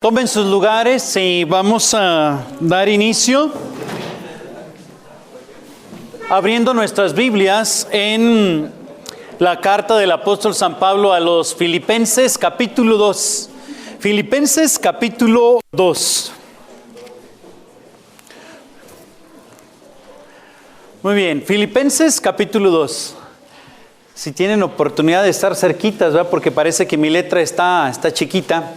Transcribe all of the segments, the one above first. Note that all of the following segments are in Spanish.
Tomen sus lugares y vamos a dar inicio abriendo nuestras Biblias en la carta del apóstol San Pablo a los Filipenses, capítulo 2. Filipenses, capítulo 2. Muy bien, Filipenses, capítulo 2. Si tienen oportunidad de estar cerquitas, ¿verdad? Porque parece que mi letra está chiquita.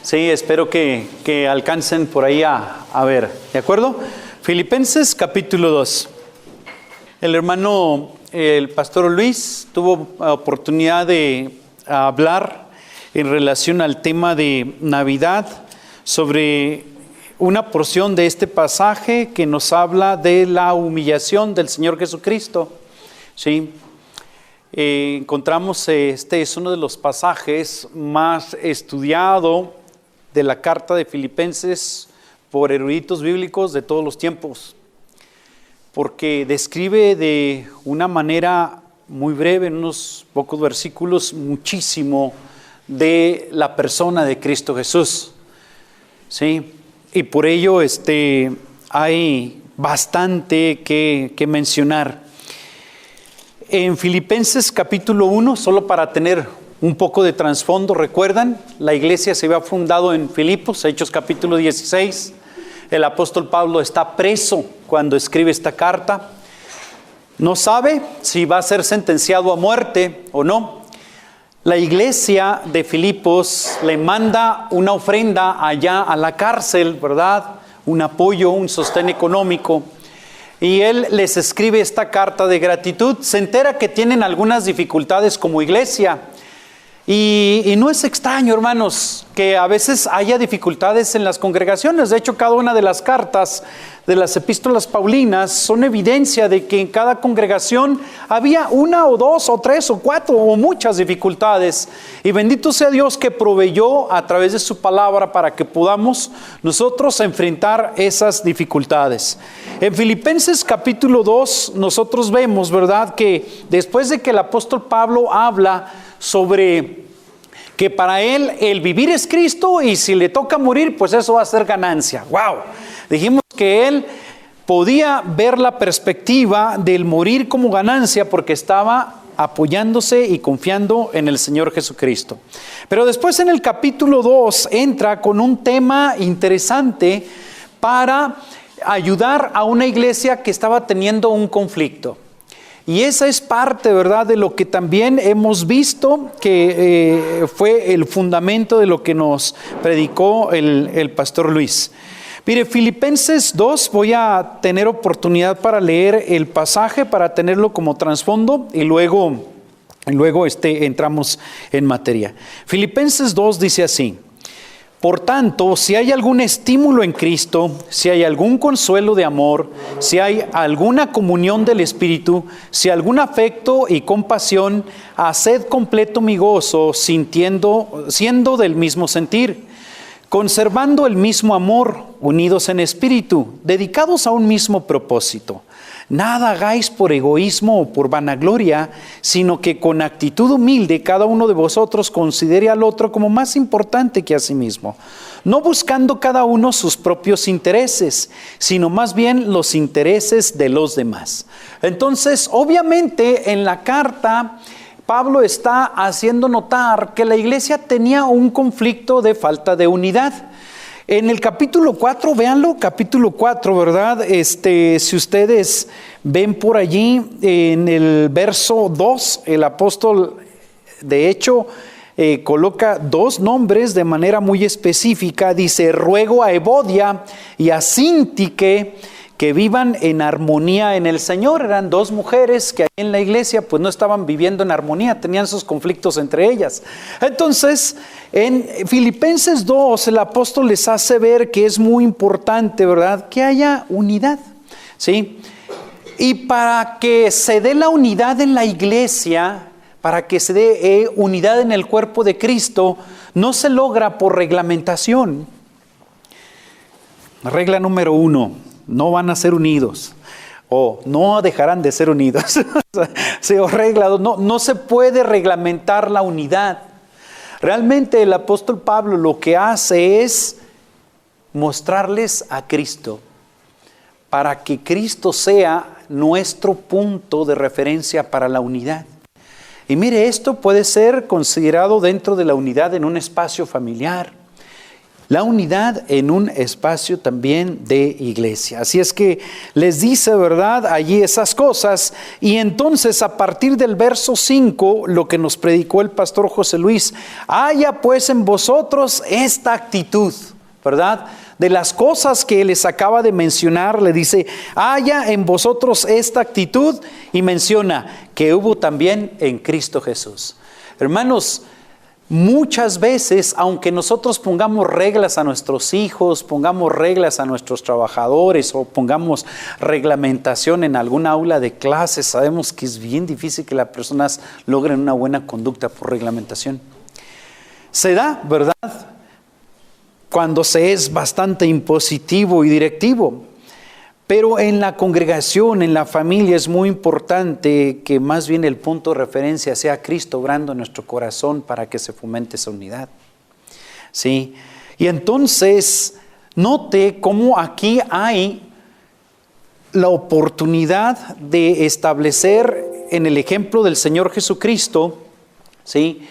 Sí, espero que alcancen por ahí a ver, ¿de acuerdo? Filipenses capítulo 2. El hermano, el pastor Luis, tuvo oportunidad de hablar en relación al tema de Navidad sobre una porción de este pasaje que nos habla de la humillación del Señor Jesucristo. Sí. Encontramos, este es uno de los pasajes más estudiado de la carta de Filipenses por eruditos bíblicos de todos los tiempos, porque describe de una manera muy breve, en unos pocos versículos, muchísimo de la persona de Cristo Jesús. ¿Sí? Y por ello hay bastante que mencionar. En Filipenses capítulo 1, solo para tener un poco de trasfondo, ¿recuerdan? La iglesia se había fundado en Filipos, Hechos capítulo 16. El apóstol Pablo está preso cuando escribe esta carta. No sabe si va a ser sentenciado a muerte o no. La iglesia de Filipos le manda una ofrenda allá a la cárcel, ¿verdad? Un apoyo, un sostén económico. Y él les escribe esta carta de gratitud. Se entera que tienen algunas dificultades como iglesia. Y no es extraño, hermanos, que a veces haya dificultades en las congregaciones. De hecho, cada una de las cartas de las epístolas paulinas son evidencia de que en cada congregación había una o dos o tres o cuatro o muchas dificultades. Y bendito sea Dios que proveyó a través de su palabra para que podamos nosotros enfrentar esas dificultades. En Filipenses capítulo 2 nosotros vemos, ¿verdad?, que después de que el apóstol Pablo habla sobre que para él el vivir es Cristo y si le toca morir, pues eso va a ser ganancia. ¡Wow! Dijimos que él podía ver la perspectiva del morir como ganancia porque estaba apoyándose y confiando en el Señor Jesucristo. Pero después en el capítulo 2 entra con un tema interesante para ayudar a una iglesia que estaba teniendo un conflicto. Y esa es parte, ¿verdad?, de lo que también hemos visto que fue el fundamento de lo que nos predicó el pastor Luis. Mire, Filipenses 2, voy a tener oportunidad para leer el pasaje, para tenerlo como trasfondo y luego entramos en materia. Filipenses 2 dice así: por tanto, si hay algún estímulo en Cristo, si hay algún consuelo de amor, si hay alguna comunión del Espíritu, si algún afecto y compasión, haced completo mi gozo, siendo del mismo sentir, conservando el mismo amor, unidos en espíritu, dedicados a un mismo propósito. Nada hagáis por egoísmo o por vanagloria, sino que con actitud humilde cada uno de vosotros considere al otro como más importante que a sí mismo, no buscando cada uno sus propios intereses, sino más bien los intereses de los demás. Entonces, obviamente, en la carta, Pablo está haciendo notar que la iglesia tenía un conflicto de falta de unidad. En el capítulo 4, véanlo, capítulo 4, ¿verdad? Si ustedes ven por allí, en el verso 2, el apóstol, de hecho, coloca dos nombres de manera muy específica. Dice: ruego a Evodia y a Síntique que vivan en armonía en el Señor. Eran dos mujeres que ahí en la iglesia pues no estaban viviendo en armonía, tenían sus conflictos entre ellas. Entonces, en Filipenses 2, el apóstol les hace ver que es muy importante, ¿verdad?, que haya unidad, ¿sí? Y para que se dé la unidad en la iglesia, para que se dé unidad en el cuerpo de Cristo, no se logra por reglamentación. Regla número 1. No van a ser unidos o no dejarán de ser unidos. No se puede reglamentar la unidad. Realmente el apóstol Pablo lo que hace es mostrarles a Cristo, para que Cristo sea nuestro punto de referencia para la unidad. Y mire, esto puede ser considerado dentro de la unidad en un espacio familiar, la unidad en un espacio también de iglesia. Así es que les dice, ¿verdad?, allí esas cosas. Y entonces a partir del verso 5, lo que nos predicó el pastor José Luis, haya pues en vosotros esta actitud, ¿verdad? De las cosas que les acaba de mencionar, le dice, haya en vosotros esta actitud, y menciona que hubo también en Cristo Jesús. Hermanos, muchas veces, aunque nosotros pongamos reglas a nuestros hijos, pongamos reglas a nuestros trabajadores o pongamos reglamentación en alguna aula de clases, sabemos que es bien difícil que las personas logren una buena conducta por reglamentación. Se da, ¿verdad?, cuando se es bastante impositivo y directivo. Pero en la congregación, en la familia, es muy importante que más bien el punto de referencia sea Cristo obrando en nuestro corazón para que se fomente esa unidad. ¿Sí? Y entonces, note cómo aquí hay la oportunidad de establecer en el ejemplo del Señor Jesucristo, ¿sí?,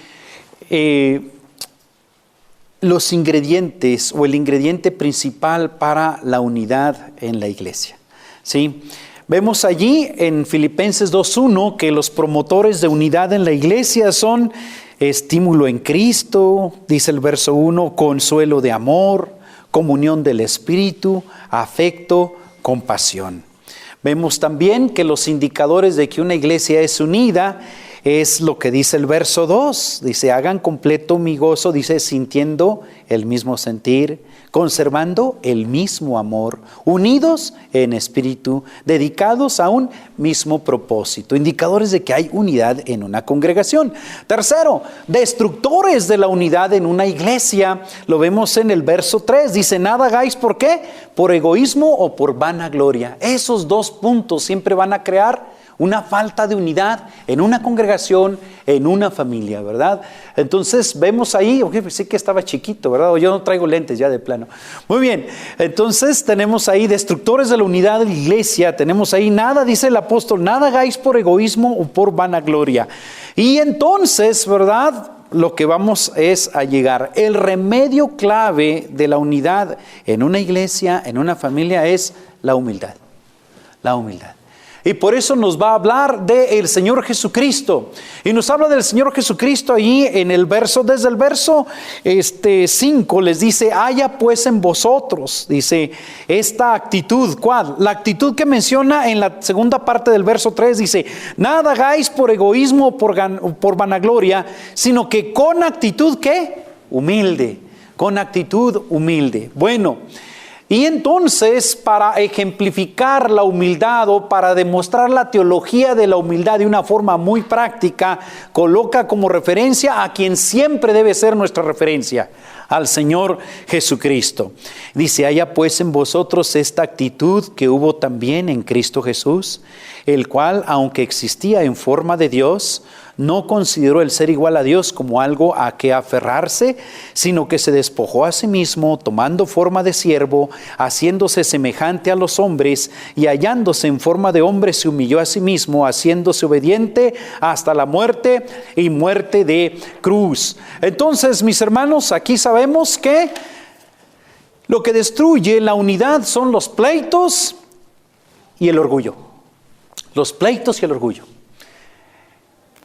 los ingredientes o el ingrediente principal para la unidad en la iglesia. ¿Sí? Vemos allí en Filipenses 2:1 que los promotores de unidad en la iglesia son estímulo en Cristo, dice el verso 1, consuelo de amor, comunión del Espíritu, afecto, compasión. Vemos también que los indicadores de que una iglesia es unida es lo que dice el verso 2. Dice, hagan completo mi gozo, dice, sintiendo el mismo sentir, conservando el mismo amor, unidos en espíritu, dedicados a un mismo propósito. Indicadores de que hay unidad en una congregación. Tercero, destructores de la unidad en una iglesia. Lo vemos en el verso 3. Dice, nada hagáis, ¿por qué? Por egoísmo o por vanagloria. Esos dos puntos siempre van a crear una falta de unidad en una congregación, en una familia, ¿verdad? Entonces vemos ahí, sí que estaba chiquito, ¿verdad? O yo no traigo lentes ya de plano. Muy bien, entonces tenemos ahí destructores de la unidad de la iglesia, tenemos ahí nada, dice el apóstol, nada hagáis por egoísmo o por vanagloria. Y entonces, ¿verdad?, lo que vamos es a llegar. El remedio clave de la unidad en una iglesia, en una familia, es la humildad. La humildad. Y por eso nos va a hablar del Señor Jesucristo. Y nos habla del Señor Jesucristo ahí en el verso, desde el verso 5 les dice, haya pues en vosotros, dice, esta actitud. ¿Cuál? La actitud que menciona en la segunda parte del verso 3 dice, nada hagáis por egoísmo o por vanagloria, sino que con actitud, ¿qué? Humilde. Con actitud humilde. Bueno, y entonces, para ejemplificar la humildad o para demostrar la teología de la humildad de una forma muy práctica, coloca como referencia a quien siempre debe ser nuestra referencia, al Señor Jesucristo. Dice, haya pues en vosotros esta actitud que hubo también en Cristo Jesús, el cual, aunque existía en forma de Dios, no consideró el ser igual a Dios como algo a que aferrarse, sino que se despojó a sí mismo, tomando forma de siervo, haciéndose semejante a los hombres, y hallándose en forma de hombre, se humilló a sí mismo, haciéndose obediente hasta la muerte y muerte de cruz. Entonces, mis hermanos, aquí sabemos que lo que destruye la unidad son los pleitos y el orgullo. Los pleitos y el orgullo.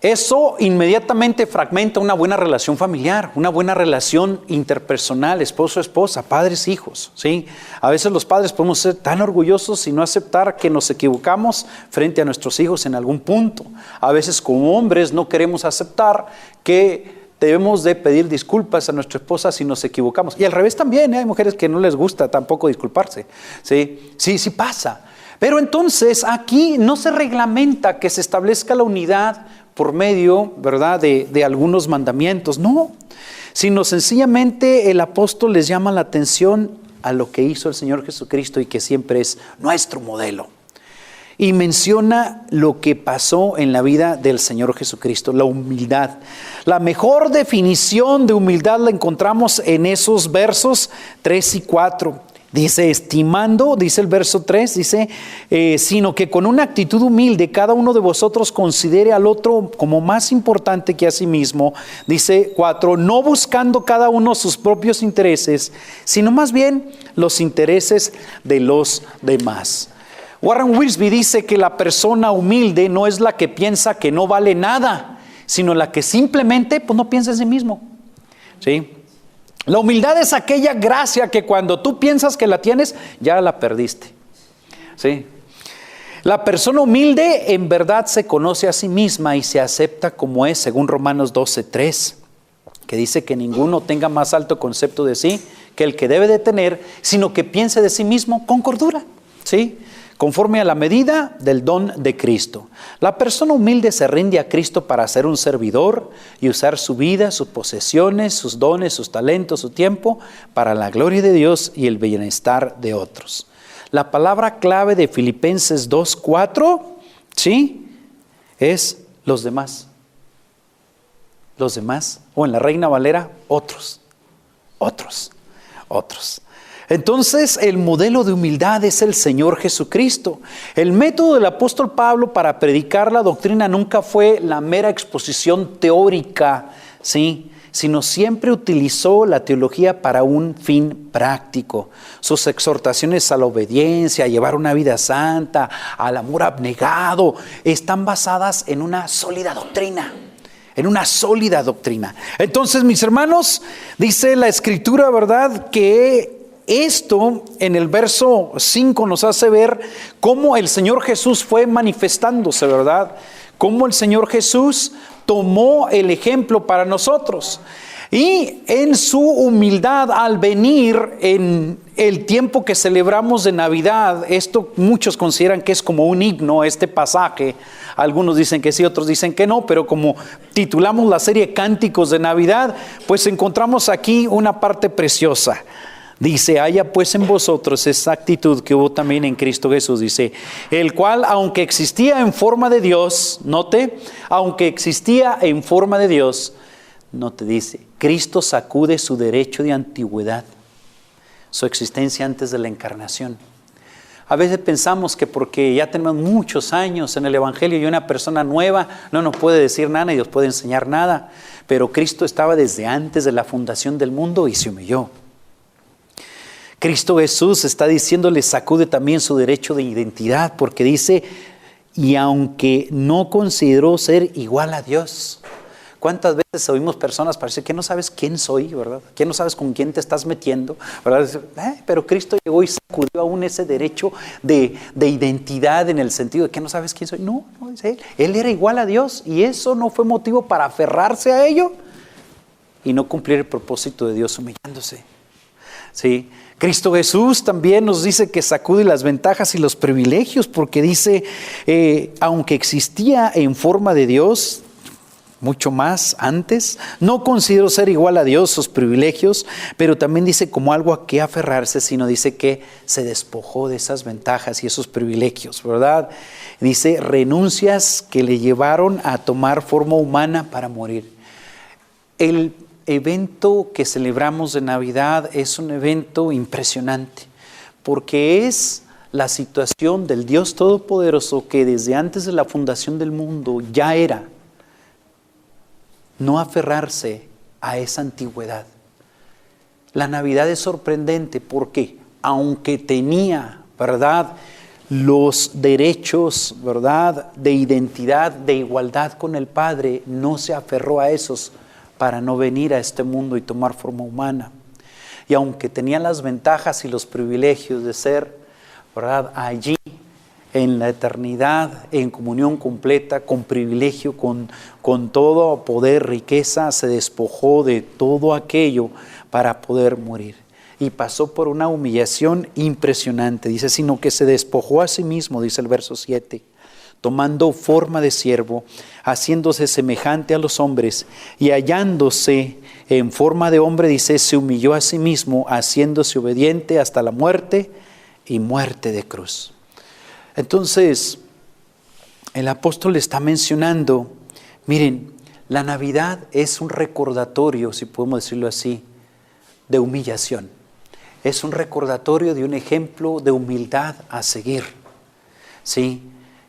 Eso inmediatamente fragmenta una buena relación familiar, una buena relación interpersonal, esposo-esposa, padres-hijos, ¿sí? A veces los padres podemos ser tan orgullosos y no aceptar que nos equivocamos frente a nuestros hijos en algún punto. A veces como hombres no queremos aceptar que debemos de pedir disculpas a nuestra esposa si nos equivocamos. Y al revés también, hay mujeres que no les gusta tampoco disculparse, ¿sí? Sí pasa. Pero entonces aquí no se reglamenta que se establezca la unidad por medio, ¿verdad?, de algunos mandamientos, no, sino sencillamente el apóstol les llama la atención a lo que hizo el Señor Jesucristo y que siempre es nuestro modelo. y menciona lo que pasó en la vida del Señor Jesucristo, la humildad. La mejor definición de humildad la encontramos en esos versos 3 y 4. Dice, estimando, dice el verso 3, dice, sino que con una actitud humilde cada uno de vosotros considere al otro como más importante que a sí mismo. Dice 4, no buscando cada uno sus propios intereses, sino más bien los intereses de los demás. Warren Wiersbe dice que la persona humilde no es la que piensa que no vale nada, sino la que simplemente pues, no piensa en sí mismo. ¿Sí? La humildad es aquella gracia que cuando tú piensas que la tienes, ya la perdiste. ¿Sí? La persona humilde en verdad se conoce a sí misma y se acepta como es, según Romanos 12:3, que dice que ninguno tenga más alto concepto de sí que el que debe de tener, sino que piense de sí mismo con cordura. ¿Sí? Conforme a la medida del don de Cristo. La persona humilde se rinde a Cristo para ser un servidor y usar su vida, sus posesiones, sus dones, sus talentos, su tiempo para la gloria de Dios y el bienestar de otros. La palabra clave de Filipenses 2:4, ¿sí? Es los demás. Los demás, o en la Reina Valera, otros. Entonces, el modelo de humildad es el Señor Jesucristo. El método del apóstol Pablo para predicar la doctrina nunca fue la mera exposición teórica, ¿sí? Sino siempre utilizó la teología para un fin práctico. Sus exhortaciones a la obediencia, a llevar una vida santa, al amor abnegado, están basadas en una sólida doctrina. Entonces, mis hermanos, dice la Escritura, ¿verdad?, que esto en el verso 5 nos hace ver cómo el Señor Jesús fue manifestándose, ¿verdad? Cómo el Señor Jesús tomó el ejemplo para nosotros. Y en su humildad al venir en el tiempo que celebramos de Navidad, esto muchos consideran que es como un himno, este pasaje. Algunos dicen que sí, otros dicen que no, pero como titulamos la serie Cánticos de Navidad, pues encontramos aquí una parte preciosa. Dice, haya pues en vosotros esa actitud que hubo también en Cristo Jesús, dice, el cual aunque existía en forma de Dios, note, aunque existía en forma de Dios, note, dice, Cristo sacude su derecho de antigüedad, su existencia antes de la encarnación. A veces pensamos que porque ya tenemos muchos años en el Evangelio y una persona nueva no nos puede decir nada ni nos puede enseñar nada, pero Cristo estaba desde antes de la fundación del mundo y se humilló. Cristo Jesús está diciéndole, sacude también su derecho de identidad, porque dice, y aunque no consideró ser igual a Dios. ¿Cuántas veces oímos personas para decir que no sabes quién soy, verdad? Que no sabes con quién te estás metiendo, ¿verdad? Pero Cristo llegó y sacudió aún ese derecho de identidad en el sentido de que no sabes quién soy. No, es Él. Él era igual a Dios y eso no fue motivo para aferrarse a ello y no cumplir el propósito de Dios humillándose. ¿Sí? Cristo Jesús también nos dice que sacude las ventajas y los privilegios, porque dice, aunque existía en forma de Dios, mucho más antes, no consideró ser igual a Dios sus privilegios, pero también dice como algo a qué aferrarse, sino dice que se despojó de esas ventajas y esos privilegios, ¿verdad? Dice renuncias que le llevaron a tomar forma humana para morir. El evento que celebramos de Navidad es un evento impresionante, porque es la situación del Dios Todopoderoso que desde antes de la fundación del mundo ya era no aferrarse a esa antigüedad. La Navidad es sorprendente porque aunque tenía, ¿verdad?, los derechos, ¿verdad?, de identidad, de igualdad con el Padre, no se aferró a esos para no venir a este mundo y tomar forma humana. Y aunque tenía las ventajas y los privilegios de ser, ¿verdad?, allí en la eternidad, en comunión completa, con privilegio, con todo poder, riqueza, se despojó de todo aquello para poder morir. Y pasó por una humillación impresionante, dice, sino que se despojó a sí mismo, dice el verso 7, tomando forma de siervo, haciéndose semejante a los hombres, y hallándose en forma de hombre, dice, se humilló a sí mismo, haciéndose obediente hasta la muerte y muerte de cruz. Entonces, el apóstol está mencionando, miren, la Navidad es un recordatorio, si podemos decirlo así, de humillación. Es un recordatorio de un ejemplo de humildad a seguir. Sí,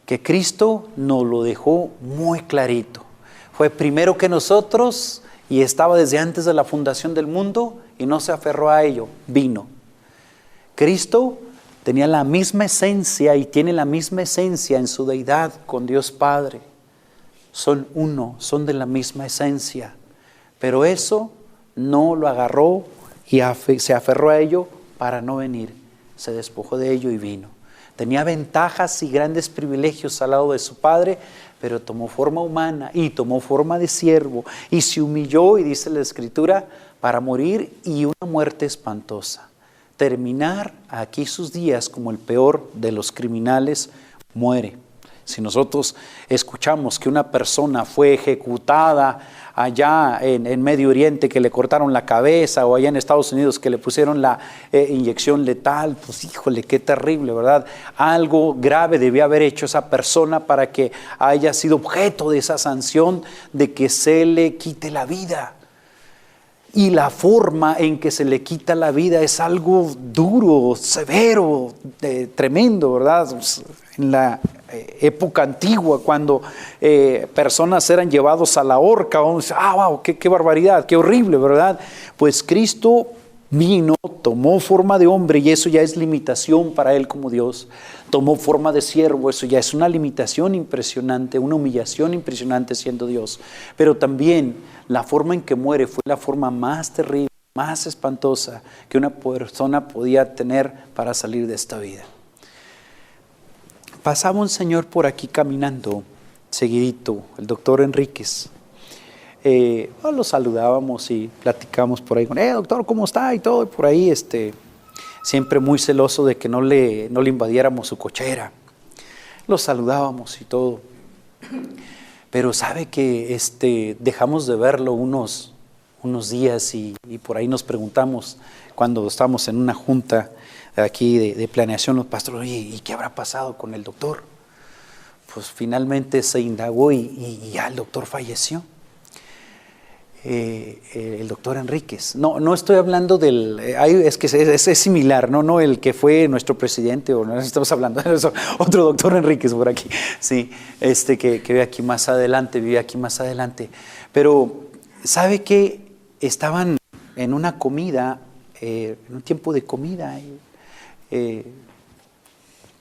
que Cristo nos lo dejó muy clarito. Fue primero que nosotros y estaba desde antes de la fundación del mundo y no se aferró a ello, vino. Cristo tenía la misma esencia y tiene la misma esencia en su deidad con Dios Padre. Son uno, son de la misma esencia. Pero eso no lo agarró y se aferró a ello para no venir. Se despojó de ello y vino. Tenía ventajas y grandes privilegios al lado de su Padre, pero tomó forma humana y tomó forma de siervo y se humilló, y dice la Escritura, para morir, y una muerte espantosa. Terminar aquí sus días como el peor de los criminales, muere. Si nosotros escuchamos que una persona fue ejecutada allá en Medio Oriente, que le cortaron la cabeza, o allá en Estados Unidos que le pusieron la inyección letal, pues híjole, qué terrible, ¿verdad? Algo grave debió haber hecho esa persona para que haya sido objeto de esa sanción de que se le quite la vida. Y la forma en que se le quita la vida es algo duro, severo, tremendo, ¿verdad? En la época antigua, cuando personas eran llevados a la horca, vamos a decir, wow, qué barbaridad, qué horrible, ¿verdad? Pues Cristo vino, tomó forma de hombre, y eso ya es limitación para Él como Dios. Tomó forma de siervo, eso ya es una limitación impresionante, una humillación impresionante siendo Dios. Pero también la forma en que muere fue la forma más terrible, más espantosa que una persona podía tener para salir de esta vida. Pasaba un señor por aquí caminando, seguidito, el doctor Enríquez. Lo saludábamos y platicábamos por ahí con doctor, ¿cómo está? Y todo, y por ahí siempre muy celoso de que no le invadiéramos su cochera. Lo saludábamos y todo. Pero sabe que dejamos de verlo unos días y por ahí nos preguntamos, cuando estamos en una junta aquí de planeación, los pastores, oye, ¿y qué habrá pasado con el doctor? Pues finalmente se indagó y ya el doctor falleció. El doctor Enríquez. No estoy hablando es que es similar, no el que fue nuestro presidente, o no estamos hablando de eso, otro doctor Enríquez por aquí, sí, que vive aquí más adelante, pero ¿sabe qué? Estaban en una comida, en un tiempo de comida,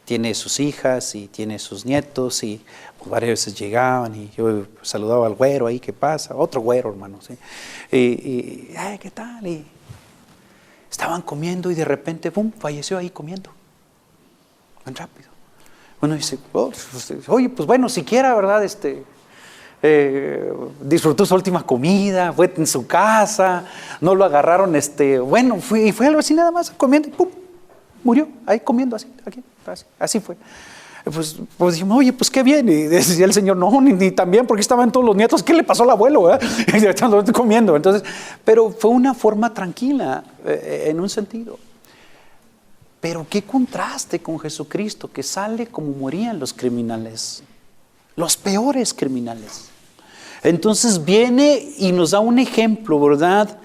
tiene sus hijas y tiene sus nietos, y pues varias veces llegaban y yo saludaba al güero ahí, ¿qué pasa? Otro güero, hermano, ¿sí? Ay, ¿qué tal? Y estaban comiendo y de repente, ¡pum!, falleció ahí comiendo. Muy rápido. Bueno, dice, oye, pues bueno, siquiera, ¿verdad? Disfrutó su última comida, fue en su casa, no lo agarraron, bueno, fue algo así nada más, comiendo y ¡pum!, murió ahí comiendo así fue. Pues dijimos, oye, pues qué bien. Y decía el señor, no, ni tan bien, porque estaban todos los nietos. ¿Qué le pasó al abuelo? Están comiendo. Entonces, pero fue una forma tranquila, en un sentido. Pero qué contraste con Jesucristo, que sale como morían los criminales, los peores criminales. Entonces viene y nos da un ejemplo, ¿verdad?,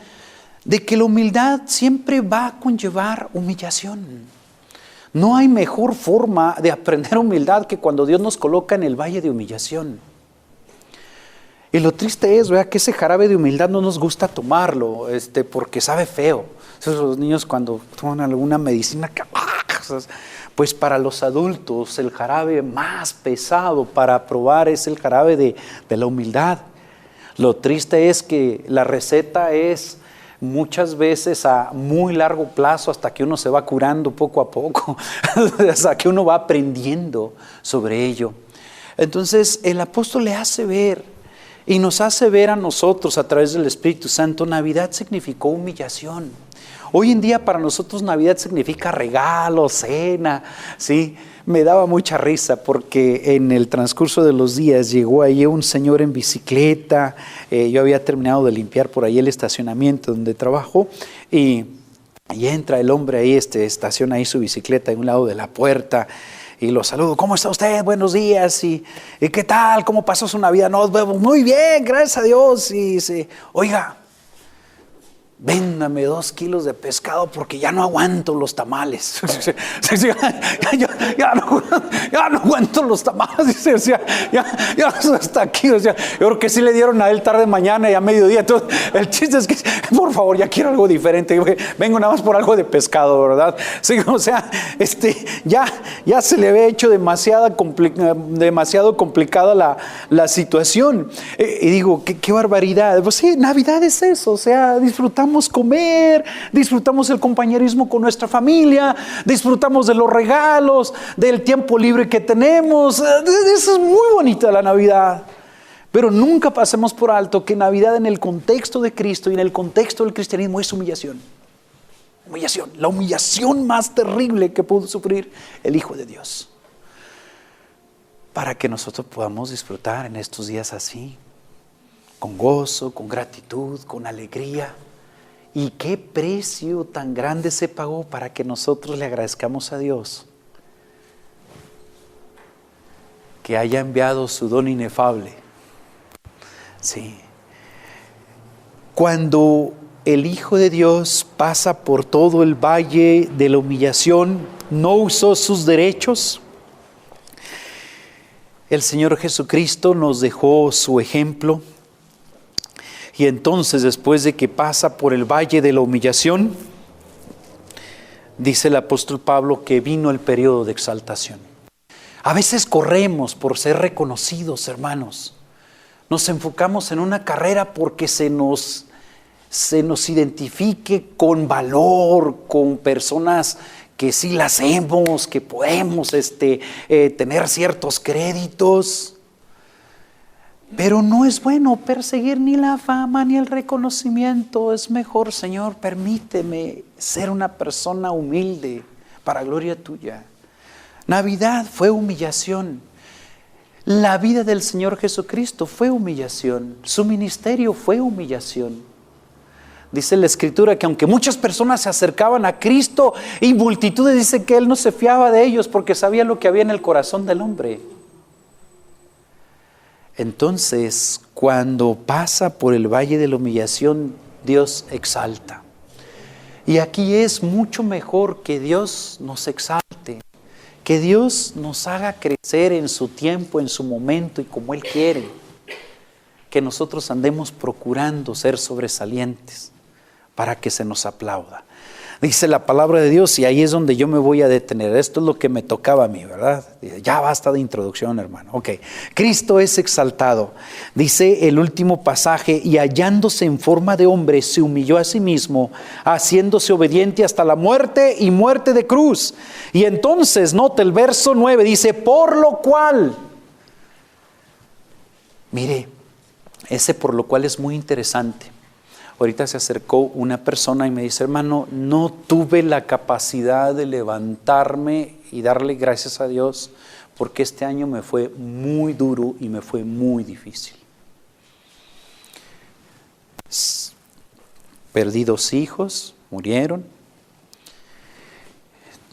de que la humildad siempre va a conllevar humillación. No hay mejor forma de aprender humildad que cuando Dios nos coloca en el valle de humillación. Y lo triste es, ¿verdad?, que ese jarabe de humildad no nos gusta tomarlo, porque sabe feo. Los niños cuando toman alguna medicina, pues para los adultos el jarabe más pesado para probar es el jarabe de la humildad. Lo triste es que la receta es muchas veces a muy largo plazo, hasta que uno se va curando poco a poco, hasta que uno va aprendiendo sobre ello. Entonces el apóstol le hace ver y nos hace ver a nosotros a través del Espíritu Santo. Navidad significó humillación. Hoy en día para nosotros Navidad significa regalo, cena, ¿sí? Me daba mucha risa porque en el transcurso de los días llegó ahí un señor en bicicleta. Yo había terminado de limpiar por ahí el estacionamiento donde trabajo y entra el hombre ahí, estaciona ahí su bicicleta en un lado de la puerta y lo saludo. ¿Cómo está usted? Buenos días. ¿Y qué tal? ¿Cómo pasó su Navidad? Nos vemos muy bien, gracias a Dios. Y dice, oiga, véndame 2 kilos de pescado porque ya no aguanto los tamales. ya no aguanto los tamales. Dice, o sea, ya hasta aquí. O sea, yo creo que sí le dieron a él tarde mañana y a mediodía. Entonces, el chiste es que, por favor, ya quiero algo diferente. Vengo nada más por algo de pescado, ¿verdad? Sí, o sea, ya se le había hecho demasiado complicada la situación. Y digo, qué barbaridad. Pues sí, Navidad es eso. O sea, disfrutamos comer, disfrutamos el compañerismo con nuestra familia, disfrutamos de los regalos, del tiempo libre que tenemos. Eso es muy bonita la Navidad. Pero nunca pasemos por alto que Navidad en el contexto de Cristo y en el contexto del cristianismo es humillación. Humillación, la humillación más terrible que pudo sufrir el Hijo de Dios. Para que nosotros podamos disfrutar en estos días así, con gozo, con gratitud, con alegría. Y qué precio tan grande se pagó para que nosotros le agradezcamos a Dios que haya enviado su don inefable. Sí. Cuando el Hijo de Dios pasa por todo el valle de la humillación, no usó sus derechos. El Señor Jesucristo nos dejó su ejemplo. Y entonces, después de que pasa por el valle de la humillación, dice el apóstol Pablo que vino el periodo de exaltación. A veces corremos por ser reconocidos, hermanos. Nos enfocamos en una carrera porque se nos identifique con valor, con personas que sí la hacemos, que podemos tener ciertos créditos. Pero no es bueno perseguir ni la fama ni el reconocimiento. Es mejor, Señor, permíteme ser una persona humilde para gloria tuya. Navidad fue humillación. La vida del Señor Jesucristo fue humillación. Su ministerio fue humillación. Dice la Escritura que aunque muchas personas se acercaban a Cristo y multitudes, dice que Él no se fiaba de ellos porque sabía lo que había en el corazón del hombre. Entonces, cuando pasa por el valle de la humillación, Dios exalta. Y aquí es mucho mejor que Dios nos exalte, que Dios nos haga crecer en su tiempo, en su momento y como Él quiere, que nosotros andemos procurando ser sobresalientes para que se nos aplauda. Dice la palabra de Dios, y ahí es donde yo me voy a detener. Esto es lo que me tocaba a mí, ¿verdad? Ya basta de introducción, hermano. Ok, Cristo es exaltado. Dice el último pasaje, y hallándose en forma de hombre, se humilló a sí mismo, haciéndose obediente hasta la muerte y muerte de cruz. Y entonces, nota el verso 9, dice, por lo cual. Mire, ese por lo cual es muy interesante. Ahorita se acercó una persona y me dice, hermano, no tuve la capacidad de levantarme y darle gracias a Dios porque este año me fue muy duro y me fue muy difícil. Perdí 2 hijos, murieron.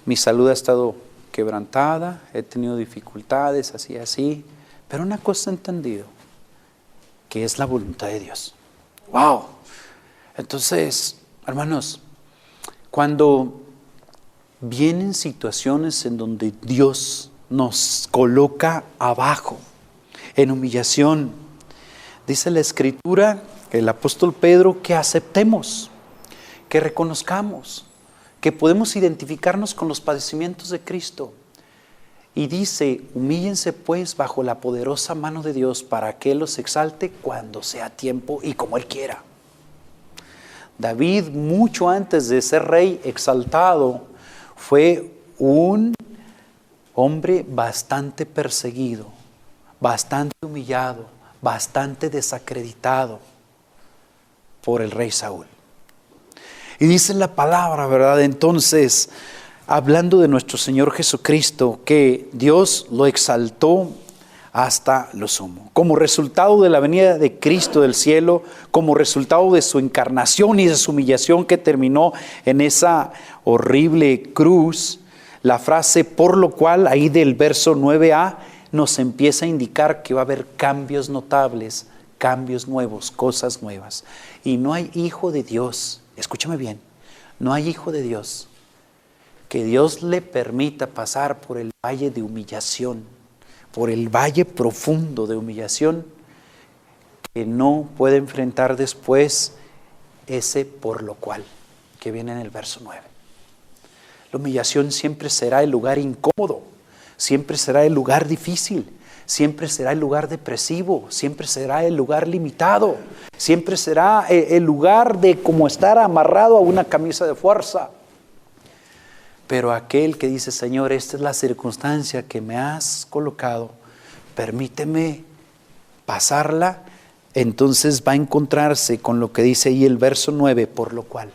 Mi salud ha estado quebrantada, he tenido dificultades, así. Pero una cosa he entendido, que es la voluntad de Dios. ¡Wow! Entonces, hermanos, cuando vienen situaciones en donde Dios nos coloca abajo, en humillación, dice la Escritura, el apóstol Pedro, que aceptemos, que reconozcamos, que podemos identificarnos con los padecimientos de Cristo. Y dice, humíllense pues bajo la poderosa mano de Dios para que Él los exalte cuando sea tiempo y como Él quiera. David, mucho antes de ser rey exaltado, fue un hombre bastante perseguido, bastante humillado, bastante desacreditado por el rey Saúl. Y dice la palabra, ¿verdad? Entonces, hablando de nuestro Señor Jesucristo, que Dios lo exaltó hasta lo sumo. Como resultado de la venida de Cristo del cielo, como resultado de su encarnación y de su humillación que terminó en esa horrible cruz, la frase por lo cual, ahí del verso 9a, nos empieza a indicar que va a haber cambios notables, cambios nuevos, cosas nuevas. Y no hay hijo de Dios, escúchame bien, no hay hijo de Dios que Dios le permita pasar por el valle de humillación, por el valle profundo de humillación, que no puede enfrentar después ese por lo cual, que viene en el verso 9. La humillación siempre será el lugar incómodo, siempre será el lugar difícil, siempre será el lugar depresivo, siempre será el lugar limitado, siempre será el lugar de como estar amarrado a una camisa de fuerza. Pero aquel que dice, Señor, esta es la circunstancia que me has colocado, permíteme pasarla, entonces va a encontrarse con lo que dice ahí el verso 9, por lo cual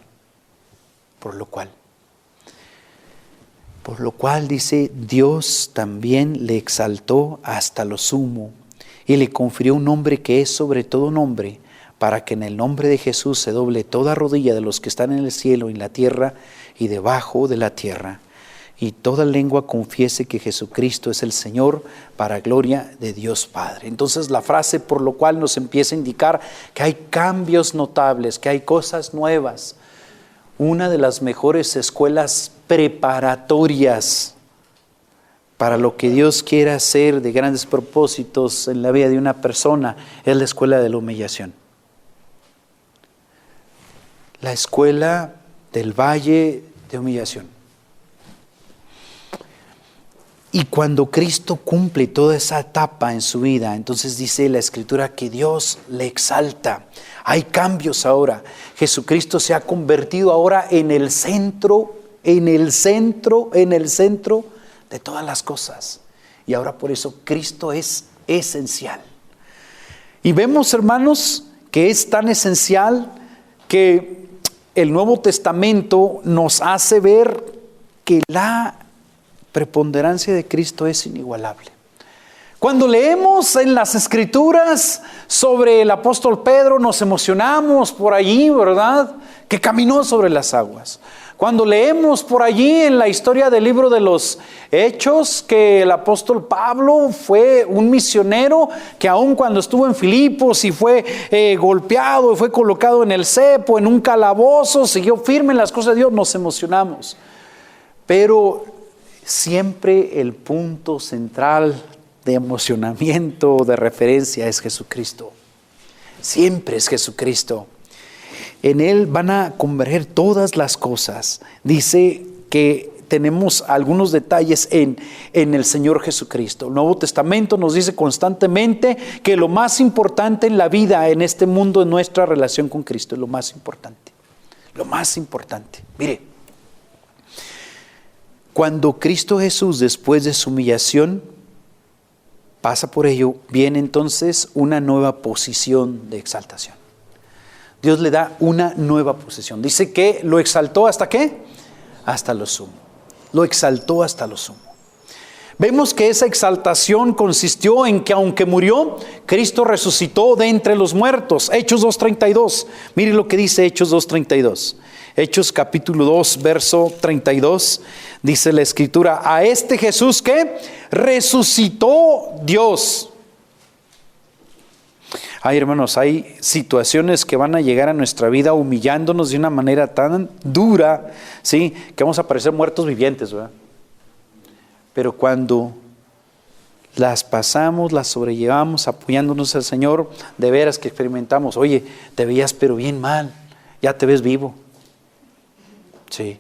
dice, Dios también le exaltó hasta lo sumo y le confirió un nombre que es sobre todo nombre, para que en el nombre de Jesús se doble toda rodilla de los que están en el cielo y en la tierra y debajo de la tierra, y toda lengua confiese que Jesucristo es el Señor, para gloria de Dios Padre. Entonces la frase por lo cual nos empieza a indicar que hay cambios notables, que hay cosas nuevas. Una de las mejores escuelas preparatorias para lo que Dios quiera hacer de grandes propósitos en la vida de una persona es la escuela de la humillación. La escuela del valle de humillación. Y cuando Cristo cumple toda esa etapa en su vida, entonces dice la Escritura que Dios le exalta. Hay cambios ahora. Jesucristo se ha convertido ahora en el centro de todas las cosas. Y ahora por eso Cristo es esencial. Y vemos, hermanos, que es tan esencial que el Nuevo Testamento nos hace ver que la preponderancia de Cristo es inigualable. Cuando leemos en las Escrituras sobre el apóstol Pedro, nos emocionamos por allí, ¿verdad? Que caminó sobre las aguas. Cuando leemos por allí en la historia del libro de los Hechos que el apóstol Pablo fue un misionero que aun cuando estuvo en Filipos y fue golpeado y fue colocado en el cepo, en un calabozo, siguió firme en las cosas de Dios, nos emocionamos. Pero siempre el punto central de emocionamiento, de referencia es Jesucristo. Siempre es Jesucristo. En Él van a converger todas las cosas. Dice que tenemos algunos detalles en el Señor Jesucristo. El Nuevo Testamento nos dice constantemente que lo más importante en la vida, en este mundo, es nuestra relación con Cristo. Es lo más importante. Lo más importante. Mire, cuando Cristo Jesús, después de su humillación, pasa por ello, viene entonces una nueva posición de exaltación. Dios le da una nueva posición. Dice que lo exaltó ¿hasta qué? Hasta lo sumo. Lo exaltó hasta lo sumo. Vemos que esa exaltación consistió en que aunque murió, Cristo resucitó de entre los muertos. Hechos 2:32. Mire lo que dice Hechos 2:32. Hechos capítulo 2, verso 32. Dice la Escritura, a este Jesús que resucitó Dios. Ay, hermanos, hay situaciones que van a llegar a nuestra vida humillándonos de una manera tan dura, ¿sí? Que vamos a parecer muertos vivientes, ¿verdad? Pero cuando las pasamos, las sobrellevamos, apoyándonos al Señor, de veras que experimentamos, oye, te veías pero bien mal, ya te ves vivo. Sí.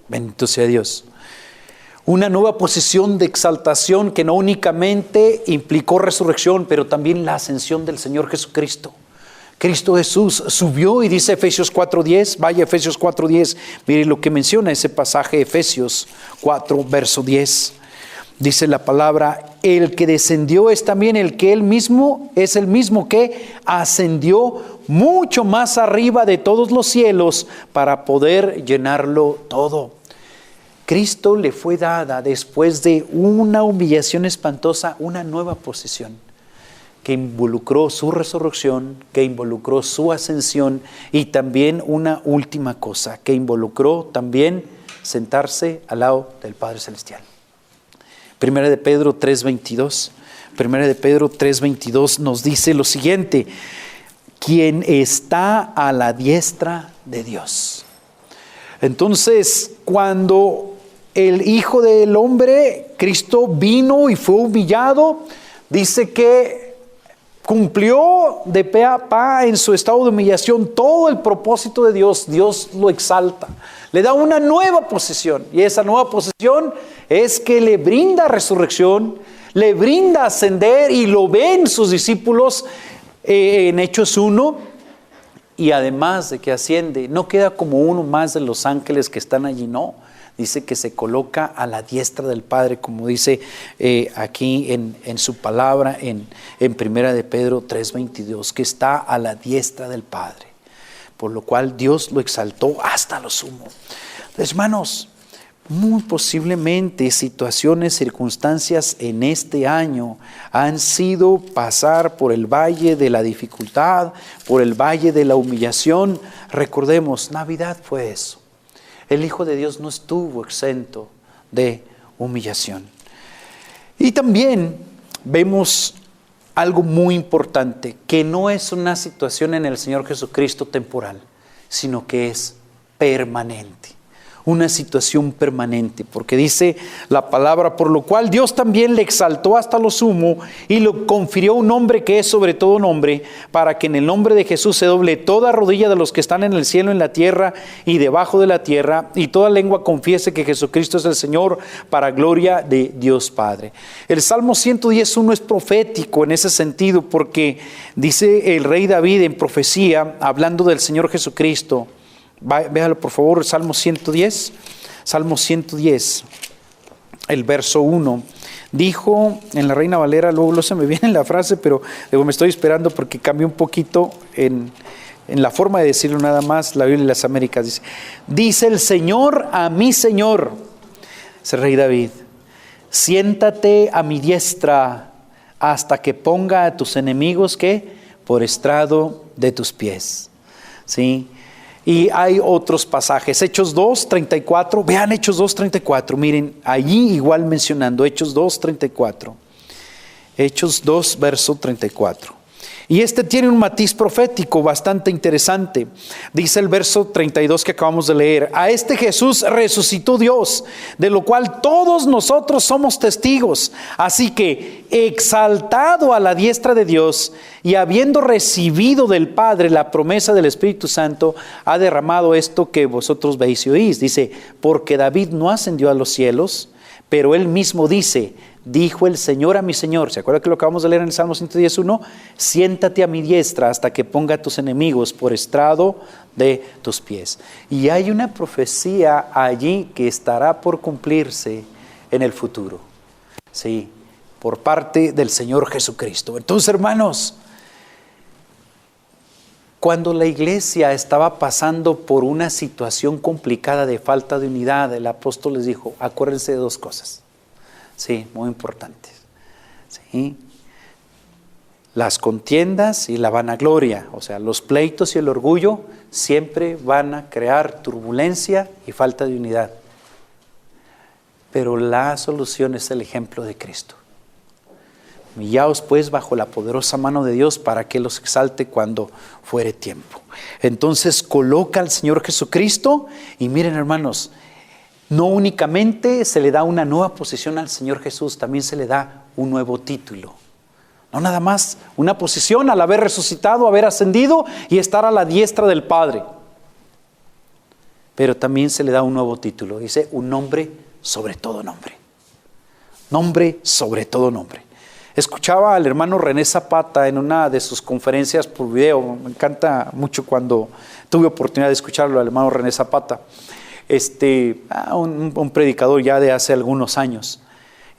Bendito sea Dios. Una nueva posición de exaltación que no únicamente implicó resurrección, pero también la ascensión del Señor Jesucristo. Cristo Jesús subió y dice Efesios 4:10, vaya Efesios 4:10, mire lo que menciona ese pasaje, Efesios 4, verso 10. Dice la palabra, el que descendió es también el que él mismo, es el mismo que ascendió mucho más arriba de todos los cielos para poder llenarlo todo. Cristo le fue dada después de una humillación espantosa, una nueva posición que involucró su resurrección, que involucró su ascensión y también una última cosa, que involucró también sentarse al lado del Padre Celestial. Primera de Pedro 3:22. Primera de Pedro 3:22 nos dice lo siguiente: quien está a la diestra de Dios. Entonces, cuando el Hijo del Hombre, Cristo, vino y fue humillado, dice que cumplió de pe a pa en su estado de humillación todo el propósito de Dios. Dios lo exalta, le da una nueva posición, y esa nueva posición es que le brinda resurrección, le brinda ascender, y lo ven sus discípulos en Hechos 1. Y además de que asciende, no queda como uno más de los ángeles que están allí, no. Dice que se coloca a la diestra del Padre, como dice aquí en su palabra, en Primera de Pedro 3:22, que está a la diestra del Padre, por lo cual Dios lo exaltó hasta lo sumo. Hermanos, muy posiblemente situaciones, circunstancias en este año han sido pasar por el valle de la dificultad, por el valle de la humillación. Recordemos, Navidad fue eso. El Hijo de Dios no estuvo exento de humillación. Y también vemos algo muy importante, que no es una situación en el Señor Jesucristo temporal, sino que es permanente. Una situación permanente, porque dice la palabra: por lo cual Dios también le exaltó hasta lo sumo y le confirió un nombre que es sobre todo nombre, para que en el nombre de Jesús se doble toda rodilla de los que están en el cielo, en la tierra y debajo de la tierra, y toda lengua confiese que Jesucristo es el Señor, para gloria de Dios Padre. El Salmo 110:1 es profético en ese sentido, porque dice el rey David en profecía, hablando del Señor Jesucristo. Véalo por favor, Salmo 110, el verso 1. Dijo en la Reina Valera, luego se me viene la frase, pero me estoy esperando porque cambió un poquito en la forma de decirlo nada más. La Biblia de las Américas dice el Señor a mi Señor, es el rey David: siéntate a mi diestra hasta que ponga a tus enemigos, ¿qué? Por estrado de tus pies. ¿Sí? Y hay otros pasajes, Hechos 2:34, vean Hechos 2:34, miren, allí igual mencionando, Hechos 2:34, Hechos 2, verso 34. Y este tiene un matiz profético bastante interesante. Dice el verso 32 que acabamos de leer: a este Jesús resucitó Dios, de lo cual todos nosotros somos testigos. Así que, exaltado a la diestra de Dios y habiendo recibido del Padre la promesa del Espíritu Santo, ha derramado esto que vosotros veis y oís. Dice: porque David no ascendió a los cielos, pero él mismo dice: dijo el Señor a mi Señor. ¿Se acuerda que lo acabamos de leer en el Salmo 110:1? Siéntate a mi diestra hasta que ponga a tus enemigos por estrado de tus pies. Y hay una profecía allí que estará por cumplirse en el futuro, sí, por parte del Señor Jesucristo. Entonces, hermanos, cuando la iglesia estaba pasando por una situación complicada de falta de unidad, el apóstol les dijo: acuérdense de dos cosas, sí, muy importantes, sí, las contiendas y la vanagloria, o sea, los pleitos y el orgullo siempre van a crear turbulencia y falta de unidad, pero la solución es el ejemplo de Cristo. Humillaos pues bajo la poderosa mano de Dios, para que los exalte cuando fuere tiempo. Entonces coloca al Señor Jesucristo, y miren, hermanos, no únicamente se le da una nueva posición al Señor Jesús, también se le da un nuevo título. No nada más una posición al haber resucitado, haber ascendido y estar a la diestra del Padre, pero también se le da un nuevo título. Dice: un nombre sobre todo nombre. Nombre sobre todo nombre. Escuchaba al hermano René Zapata en una de sus conferencias por video. Me encanta mucho cuando tuve oportunidad de escucharlo, al hermano René Zapata. Un predicador ya de hace algunos años.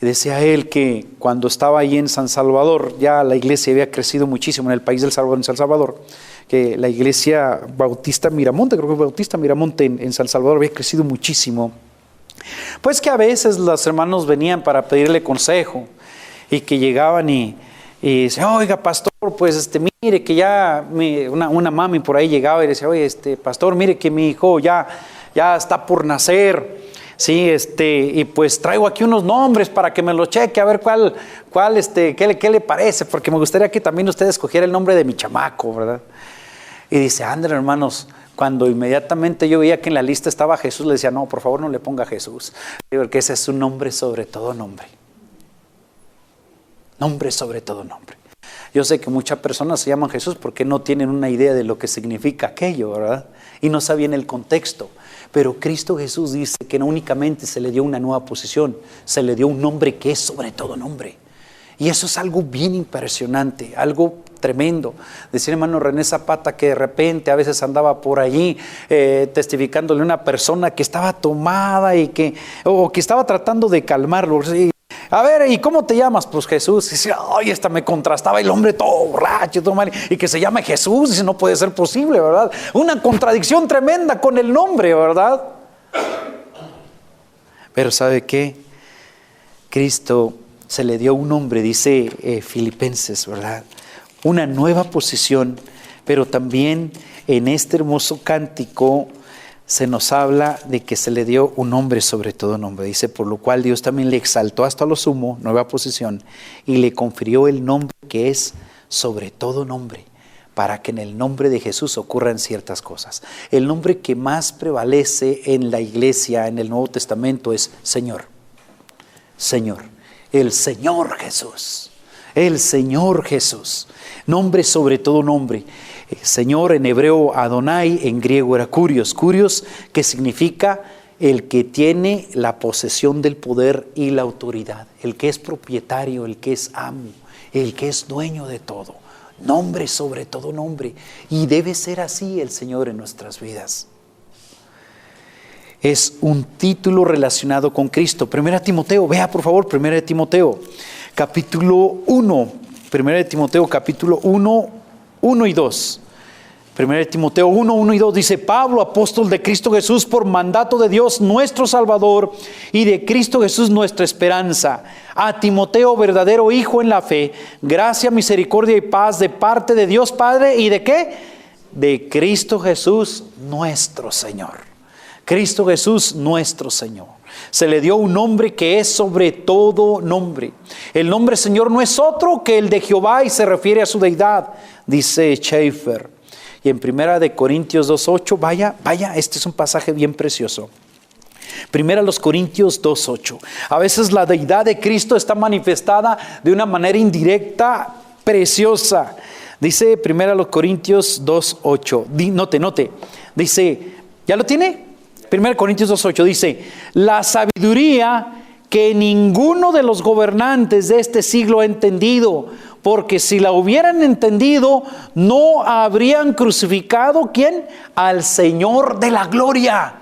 Y decía él que cuando estaba ahí en San Salvador, ya la iglesia había crecido muchísimo en el país del Salvador, en San Salvador, que la iglesia Bautista Miramonte, creo que Bautista Miramonte en San Salvador había crecido muchísimo. Pues que a veces los hermanos venían para pedirle consejo, y que llegaban y decían: oiga, pastor, pues mire que ya una mami por ahí llegaba y decía: oye, pastor, mire que mi hijo ya está por nacer, Sí, y pues traigo aquí unos nombres para que me los cheque, a ver qué le parece, porque me gustaría que también usted escogiera el nombre de mi chamaco, ¿verdad? Y dice, André, hermanos, cuando inmediatamente yo veía que en la lista estaba Jesús, le decía, no, por favor no le ponga Jesús, porque ese es un nombre sobre todo nombre. Nombre sobre todo nombre. Yo sé que muchas personas se llaman Jesús porque no tienen una idea de lo que significa aquello, ¿verdad? Y no sabían el contexto. Pero Cristo Jesús dice que no únicamente se le dio una nueva posición, se le dio un nombre que es sobre todo nombre. Y eso es algo bien impresionante, algo tremendo. Decía el hermano René Zapata que de repente a veces andaba por allí testificándole a una persona que estaba tomada o que estaba tratando de calmarlo. A ver, ¿y cómo te llamas? Pues Jesús. Y dice, ay, esta me contrastaba el hombre todo borracho, todo mal, y que se llame Jesús. Dice, no puede ser posible, ¿verdad? Una contradicción tremenda con el nombre, ¿verdad? Pero ¿sabe qué? Cristo se le dio un nombre, dice Filipenses, ¿verdad? Una nueva posición, pero también en este hermoso cántico se nos habla de que se le dio un nombre sobre todo nombre. Dice, por lo cual Dios también le exaltó hasta lo sumo, nueva posición, y le confirió el nombre que es sobre todo nombre, para que en el nombre de Jesús ocurran ciertas cosas. El nombre que más prevalece en la iglesia, en el Nuevo Testamento, es Señor. Señor, el Señor Jesús, el Señor Jesús. Nombre sobre todo nombre. Señor en hebreo Adonai, en griego era Kurios. Kurios, que significa el que tiene la posesión del poder y la autoridad, el que es propietario, el que es amo, el que es dueño de todo. Nombre sobre todo nombre. Y debe ser así el Señor en nuestras vidas. Es un título relacionado con Cristo. 1 Timoteo, vea por favor, 1 Timoteo, capítulo 1. 1 Timoteo, capítulo 1, 1 y 2. 1 Timoteo 1, 1 y 2 dice, Pablo, apóstol de Cristo Jesús, por mandato de Dios nuestro Salvador y de Cristo Jesús nuestra esperanza. A Timoteo, verdadero hijo en la fe, gracia, misericordia y paz de parte de Dios Padre y ¿de qué? De Cristo Jesús nuestro Señor. Cristo Jesús nuestro Señor. Se le dio un nombre que es sobre todo nombre. El nombre Señor no es otro que el de Jehová y se refiere a su deidad, dice Schaeffer. Y en 1 Corintios 2:8, vaya, este es un pasaje bien precioso. 1 Corintios 2:8. A veces la deidad de Cristo está manifestada de una manera indirecta, preciosa. Dice 1 Corintios 2:8. Note. Dice, ¿ya lo tiene? 1 Corintios 2:8 dice, la sabiduría que ninguno de los gobernantes de este siglo ha entendido, porque si la hubieran entendido, no habrían crucificado, ¿quién? Al Señor de la gloria.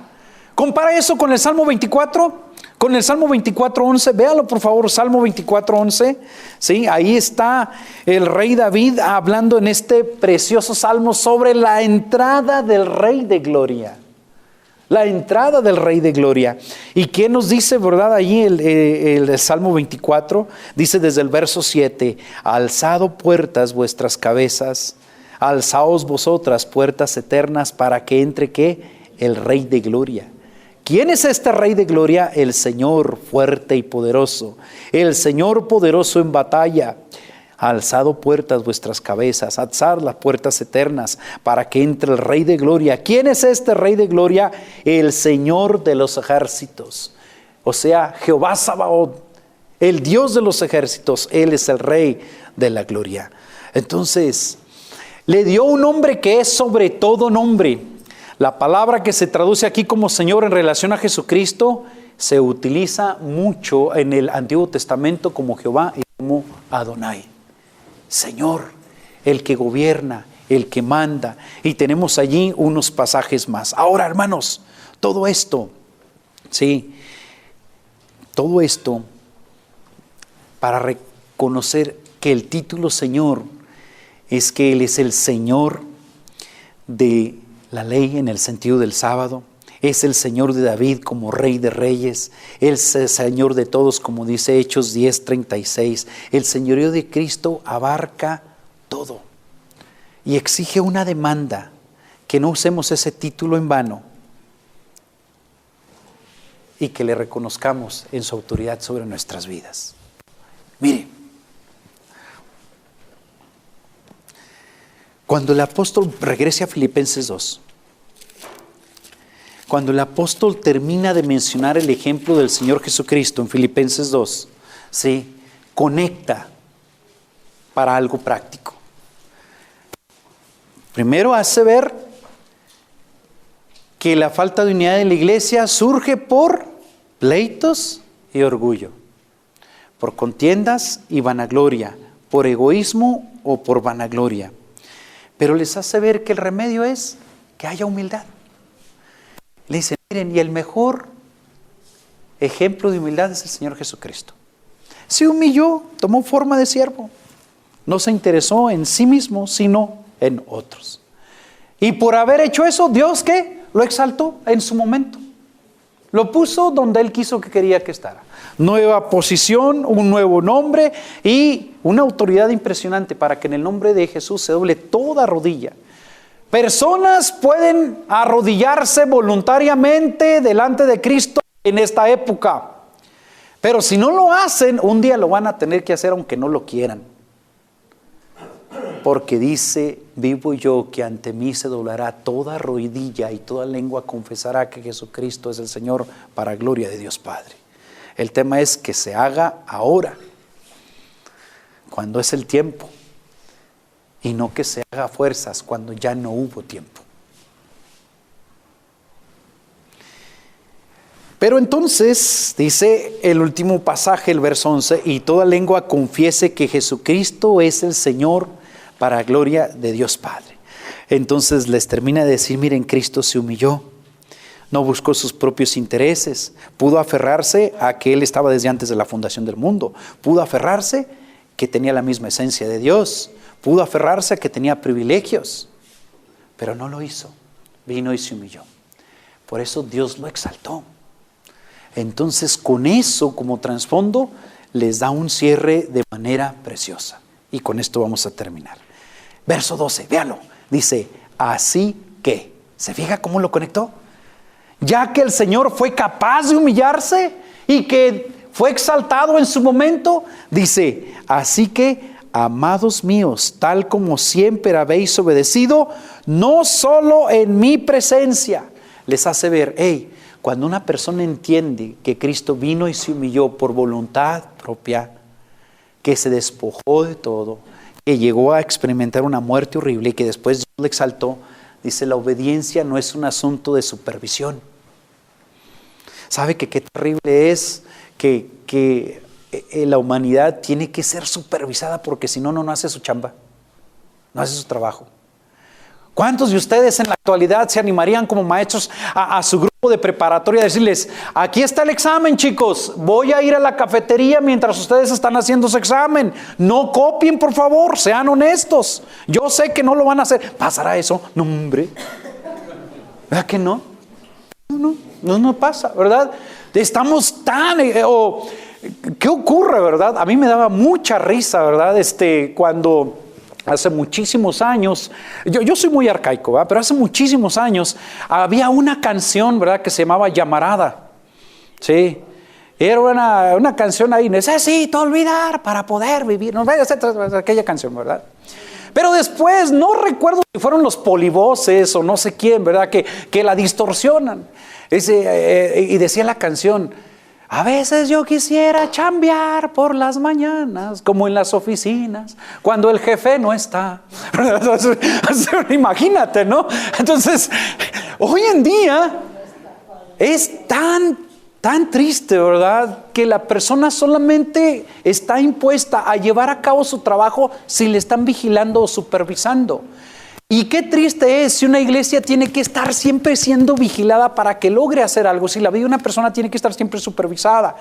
Compara eso con el Salmo 24, con el Salmo 24:11, véalo por favor, Salmo 24:11, ¿sí? Ahí está el rey David hablando en este precioso salmo sobre la entrada del Rey de Gloria. La entrada del Rey de Gloria. ¿Y qué nos dice, verdad? Allí el Salmo 24 dice desde el verso 7, alzado puertas vuestras cabezas, alzaos vosotras puertas eternas para que entre ¿qué? El Rey de Gloria. ¿Quién es este Rey de Gloria? El Señor fuerte y poderoso, el Señor poderoso en batalla. Alzado puertas vuestras cabezas, alzad las puertas eternas para que entre el Rey de Gloria. ¿Quién es este Rey de Gloria? El Señor de los ejércitos, o sea, Jehová Sabaoth, el Dios de los ejércitos. Él es el Rey de la Gloria. Entonces, le dio un nombre que es sobre todo nombre. La palabra que se traduce aquí como Señor en relación a Jesucristo se utiliza mucho en el Antiguo Testamento como Jehová y como Adonai. Señor, el que gobierna, el que manda. Y tenemos allí unos pasajes más. Ahora, hermanos, todo esto, sí, todo esto para reconocer que el título Señor es que Él es el Señor de la ley en el sentido del sábado. Es el Señor de David como Rey de Reyes. Es el Señor de todos, como dice Hechos 10:36. El señorío de Cristo abarca todo. Y exige una demanda, que no usemos ese título en vano. y que le reconozcamos en su autoridad sobre nuestras vidas. Mire, cuando el apóstol regrese a Filipenses 2, cuando el apóstol termina de mencionar el ejemplo del Señor Jesucristo en Filipenses 2, ¿sí?, conecta para algo práctico. Primero hace ver que la falta de unidad de la iglesia surge por pleitos y orgullo, por contiendas y vanagloria, por egoísmo o por vanagloria. Pero les hace ver que el remedio es que haya humildad. Le dicen, miren, y el mejor ejemplo de humildad es el Señor Jesucristo. Se humilló, tomó forma de siervo. No se interesó en sí mismo, sino en otros. Y por haber hecho eso, Dios, ¿qué? Lo exaltó en su momento. Lo puso donde Él quiso que quería que estara. Nueva posición, un nuevo nombre y una autoridad impresionante para que en el nombre de Jesús se doble toda rodilla. Personas pueden arrodillarse voluntariamente delante de Cristo en esta época. Pero si no lo hacen, un día lo van a tener que hacer aunque no lo quieran. Porque dice, vivo yo que ante mí se doblará toda rodilla y toda lengua confesará que Jesucristo es el Señor para gloria de Dios Padre. El tema es que se haga ahora, cuando es el tiempo. Y no que se haga a fuerzas cuando ya no hubo tiempo. Pero entonces, dice el último pasaje, el verso 11, y toda lengua confiese que Jesucristo es el Señor para gloria de Dios Padre. Entonces les termina de decir, miren, Cristo se humilló, no buscó sus propios intereses, pudo aferrarse a que Él estaba desde antes de la fundación del mundo, pudo aferrarse que tenía la misma esencia de Dios, pudo aferrarse a que tenía privilegios, pero no lo hizo. Vino y se humilló. Por eso Dios lo exaltó. Entonces, con eso como trasfondo, les da un cierre de manera preciosa. Y con esto vamos a terminar. Verso 12, véalo. Dice, así que, ¿se fija cómo lo conectó? Ya que el Señor fue capaz de humillarse y que fue exaltado en su momento, dice, así que, amados míos, tal como siempre habéis obedecido, no solo en mi presencia. Les hace ver, cuando una persona entiende que Cristo vino y se humilló por voluntad propia, que se despojó de todo, que llegó a experimentar una muerte horrible y que después Dios le exaltó, dice, la obediencia no es un asunto de supervisión. ¿Sabe qué terrible es que la humanidad tiene que ser supervisada porque si no, no hace su chamba, no hace su trabajo? ¿Cuántos de ustedes en la actualidad se animarían como maestros a su grupo de preparatoria a decirles, aquí está el examen, chicos, voy a ir a la cafetería mientras ustedes están haciendo su examen, no copien, por favor, sean honestos, yo sé que no lo van a hacer? ¿Pasará eso? No, hombre, ¿verdad que no? No pasa, ¿verdad? Estamos tan... ¿qué ocurre, verdad? A mí me daba mucha risa, ¿verdad? Cuando hace muchísimos años, yo soy muy arcaico, ¿verdad? Pero hace muchísimos años había una canción, ¿verdad? Que se llamaba Llamarada, ¿sí? Era una canción ahí, necesito olvidar para poder vivir, no vaya a ser aquella canción, ¿verdad? Pero después, no recuerdo si fueron los polivoces o no sé quién, ¿verdad? Que la distorsionan. Y decía la canción, a veces yo quisiera chambear por las mañanas, como en las oficinas, cuando el jefe no está. Imagínate, ¿no? Entonces, hoy en día es tan triste, ¿verdad? Que la persona solamente está impuesta a llevar a cabo su trabajo si le están vigilando o supervisando. Y qué triste es si una iglesia tiene que estar siempre siendo vigilada para que logre hacer algo. Si la vida de una persona tiene que estar siempre supervisada,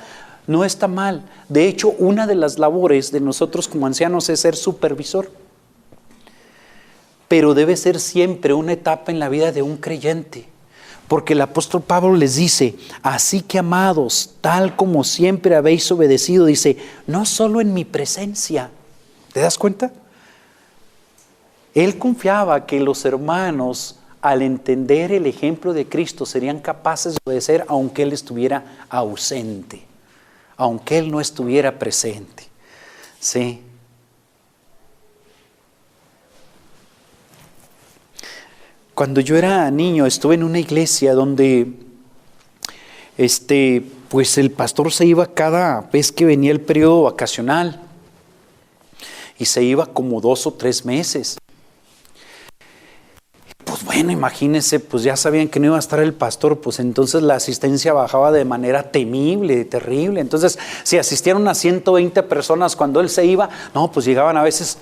no está mal. De hecho, una de las labores de nosotros como ancianos es ser supervisor. Pero debe ser siempre una etapa en la vida de un creyente. Porque el apóstol Pablo les dice, así que amados, tal como siempre habéis obedecido, dice, no solo en mi presencia. ¿Te das cuenta? Él confiaba que los hermanos al entender el ejemplo de Cristo, serían capaces de obedecer aunque Él estuviera ausente, aunque Él no estuviera presente. ¿Sí? Cuando yo era niño estuve en una iglesia donde pues el pastor se iba cada vez que venía el periodo vacacional y se iba como 2 o 3 meses. Pues bueno, imagínense, pues ya sabían que no iba a estar el pastor, pues entonces la asistencia bajaba de manera temible, terrible. Entonces, si asistieron a 120 personas cuando él se iba, no, pues llegaban a veces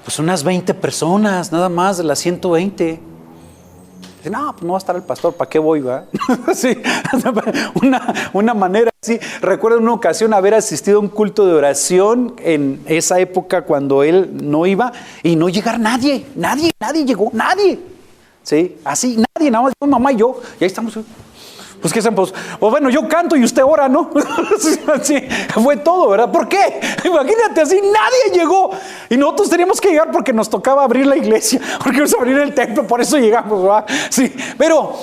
pues unas 20 personas, nada más de las 120. Dice, no, pues no va a estar el pastor, ¿para qué voy, va? Sí, una manera así. Recuerdo en una ocasión haber asistido a un culto de oración en esa época cuando él no iba y no llegar nadie llegó, nadie. Sí, así, nadie, nada más mamá y yo, y ahí estamos. Pues qué hacemos, pues bueno, yo canto y usted ora, ¿no? Así fue todo, ¿verdad? ¿Por qué? Imagínate, así nadie llegó y nosotros teníamos que llegar porque nos tocaba abrir la iglesia, porque íbamos a abrir el templo, por eso llegamos, ¿verdad? Sí, pero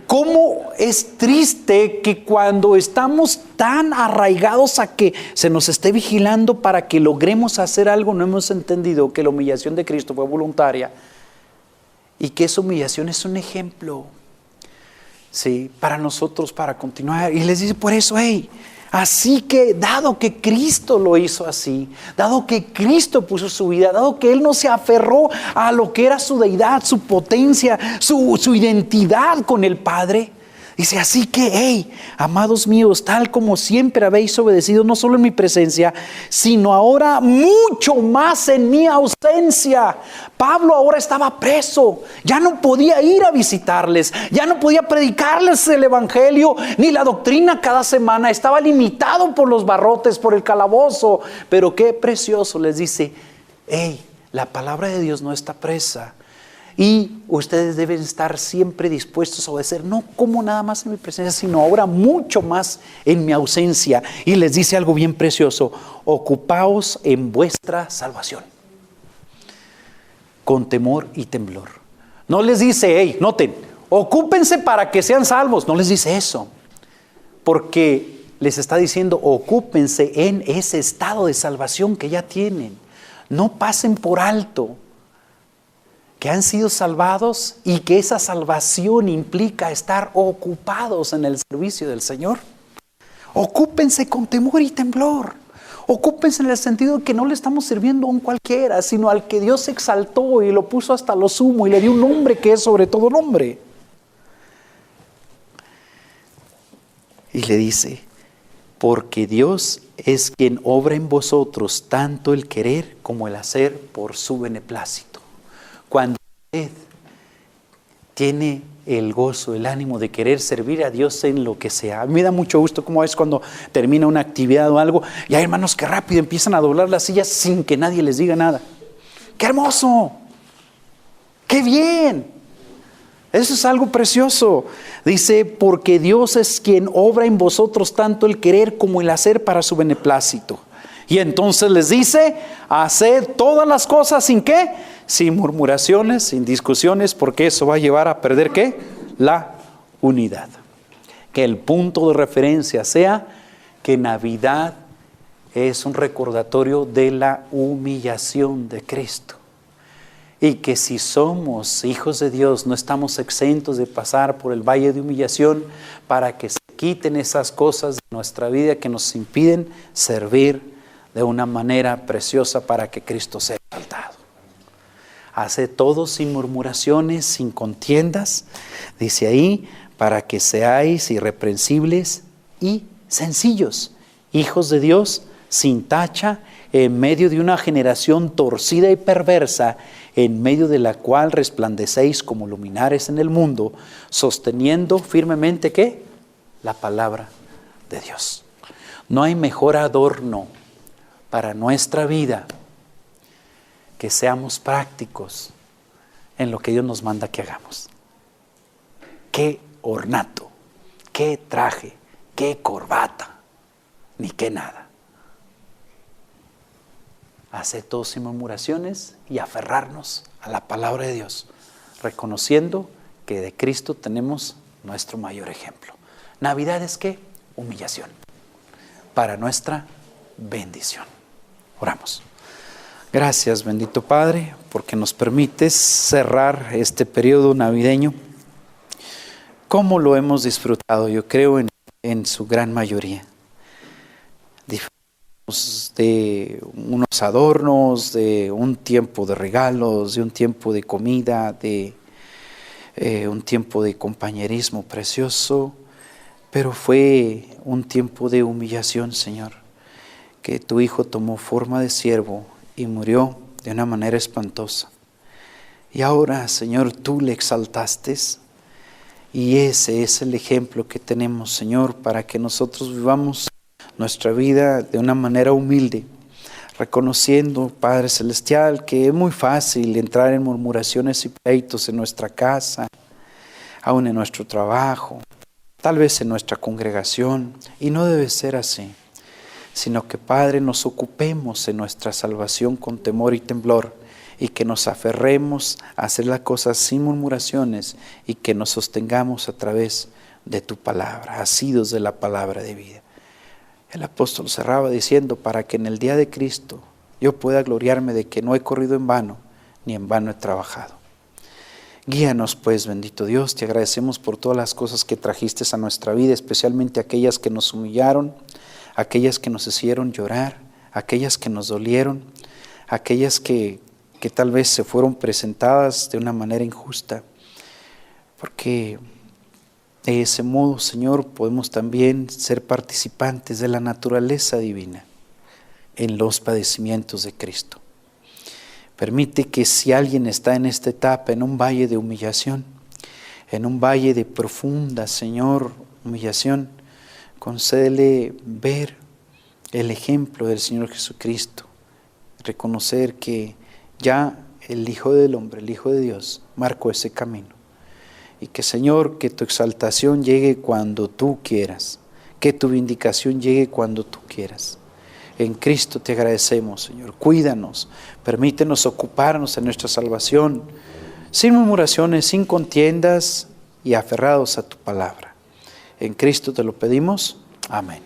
cómo es triste que cuando estamos tan arraigados a que se nos esté vigilando para que logremos hacer algo, no hemos entendido que la humillación de Cristo fue voluntaria y que esa humillación es un ejemplo. Sí, para nosotros, para continuar. Y les dice por eso, así que dado que Cristo lo hizo así, dado que Cristo puso su vida, dado que Él no se aferró a lo que era su deidad, su potencia, su identidad con el Padre, dice, así que, amados míos, tal como siempre habéis obedecido, no solo en mi presencia, sino ahora mucho más en mi ausencia. Pablo ahora estaba preso, ya no podía ir a visitarles, ya no podía predicarles el evangelio, ni la doctrina cada semana, estaba limitado por los barrotes, por el calabozo. Pero qué precioso, les dice, la palabra de Dios no está presa. Y ustedes deben estar siempre dispuestos a obedecer, no como nada más en mi presencia, sino ahora mucho más en mi ausencia. Y les dice algo bien precioso, ocupaos en vuestra salvación, con temor y temblor. No les dice, noten, ocúpense para que sean salvos. No les dice eso, porque les está diciendo, ocúpense en ese estado de salvación que ya tienen. No pasen por alto que han sido salvados y que esa salvación implica estar ocupados en el servicio del Señor. Ocúpense con temor y temblor. Ocúpense en el sentido de que no le estamos sirviendo a un cualquiera, sino al que Dios exaltó y lo puso hasta lo sumo y le dio un nombre que es sobre todo nombre. Y le dice, porque Dios es quien obra en vosotros tanto el querer como el hacer por su beneplácito. Cuando usted tiene el gozo, el ánimo de querer servir a Dios en lo que sea. A mí me da mucho gusto como es cuando termina una actividad o algo y hay hermanos que rápido empiezan a doblar las sillas sin que nadie les diga nada. ¡Qué hermoso! ¡Qué bien! Eso es algo precioso. Dice, porque Dios es quien obra en vosotros tanto el querer como el hacer para su beneplácito. Y entonces les dice, haced todas las cosas sin ¿qué? Sin murmuraciones, sin discusiones, porque eso va a llevar a perder ¿qué? La unidad. Que el punto de referencia sea que Navidad es un recordatorio de la humillación de Cristo. Y que si somos hijos de Dios, no estamos exentos de pasar por el valle de humillación para que se quiten esas cosas de nuestra vida que nos impiden servir de una manera preciosa para que Cristo sea exaltado. Hace todo sin murmuraciones, sin contiendas, dice ahí, para que seáis irreprensibles y sencillos, hijos de Dios, sin tacha, en medio de una generación torcida y perversa, en medio de la cual resplandecéis como luminares en el mundo, sosteniendo firmemente ¿qué? La palabra de Dios. No hay mejor adorno para nuestra vida que seamos prácticos en lo que Dios nos manda que hagamos. Qué ornato, qué traje, qué corbata, ni qué nada. Hacer todo sin murmuraciones y aferrarnos a la palabra de Dios. reconociendo que de Cristo tenemos nuestro mayor ejemplo. Navidad es ¿qué? Humillación, para nuestra bendición. Oramos. Gracias, bendito Padre, porque nos permites cerrar este periodo navideño. ¿Cómo lo hemos disfrutado? Yo creo en su gran mayoría. Disfrutamos de unos adornos, de un tiempo de regalos, de un tiempo de comida, de un tiempo de compañerismo precioso, pero fue un tiempo de humillación, Señor, que tu Hijo tomó forma de siervo y murió de una manera espantosa. Y ahora, Señor, tú le exaltaste, y ese es el ejemplo que tenemos, Señor, para que nosotros vivamos nuestra vida de una manera humilde, reconociendo, Padre Celestial, que es muy fácil entrar en murmuraciones y pleitos en nuestra casa, aún en nuestro trabajo, tal vez en nuestra congregación, y no debe ser así, sino que, Padre, nos ocupemos en nuestra salvación con temor y temblor, y que nos aferremos a hacer las cosas sin murmuraciones, y que nos sostengamos a través de tu palabra, asidos de la palabra de vida. El apóstol cerraba diciendo, para que en el día de Cristo yo pueda gloriarme de que no he corrido en vano, ni en vano he trabajado. Guíanos pues, bendito Dios, te agradecemos por todas las cosas que trajiste a nuestra vida, especialmente aquellas que nos humillaron, aquellas que nos hicieron llorar, aquellas que nos dolieron, aquellas que tal vez se fueron presentadas de una manera injusta, porque de ese modo, Señor, podemos también ser participantes de la naturaleza divina en los padecimientos de Cristo. Permite que si alguien está en esta etapa, en un valle de humillación, en un valle de profunda, Señor, humillación, concédele ver el ejemplo del Señor Jesucristo, reconocer que ya el Hijo del Hombre, el Hijo de Dios, marcó ese camino. Y que, Señor, que tu exaltación llegue cuando tú quieras, que tu vindicación llegue cuando tú quieras. En Cristo te agradecemos, Señor. Cuídanos, permítenos ocuparnos en nuestra salvación, sin murmuraciones, sin contiendas y aferrados a tu palabra. En Cristo te lo pedimos. Amén.